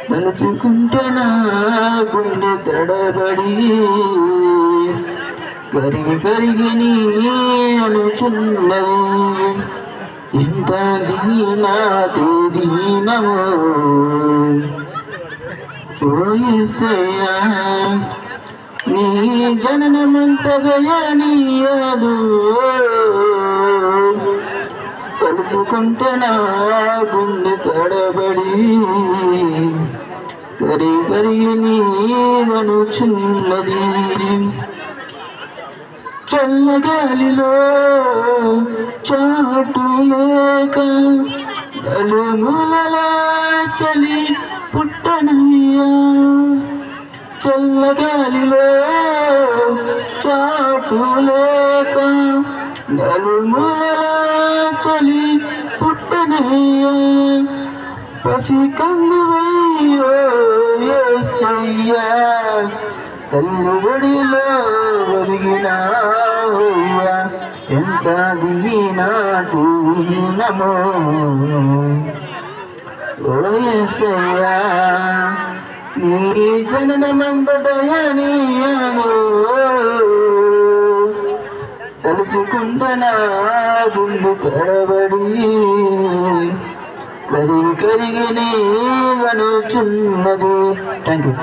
తలుచుకుంటే నా గుండె తడబడి కరిగి కరిగి నీ అనుచున్నది. ఎంత దీనాతి దీనము ఓ యేసయ్యా, నీ జననమంత దయనీయదు. తలుచుకుంటే నా గుండె తడబడి కరిగి కరిగి నీ అనుచున్నది. చల్లగాలిలో చాటు లేక నలుమూలలా చలి పుట్టనయ్యా. చల్లగాలిలో చాటు లేక నలుమూలలా చలి పుట్టనయ్యా. పసి కందువయ్యో యేసయ్యా, తల్లి బడిలో ఒదిగినావయ్యా. ఎంత దీనాతి దీనమో ఓ యేసయ్యా, నీ జననమంత దయనీయను. తలుచుకుంటే నా గుండె తడబడి కరిగి కరిగి నీ అనుచున్నది. Thank you.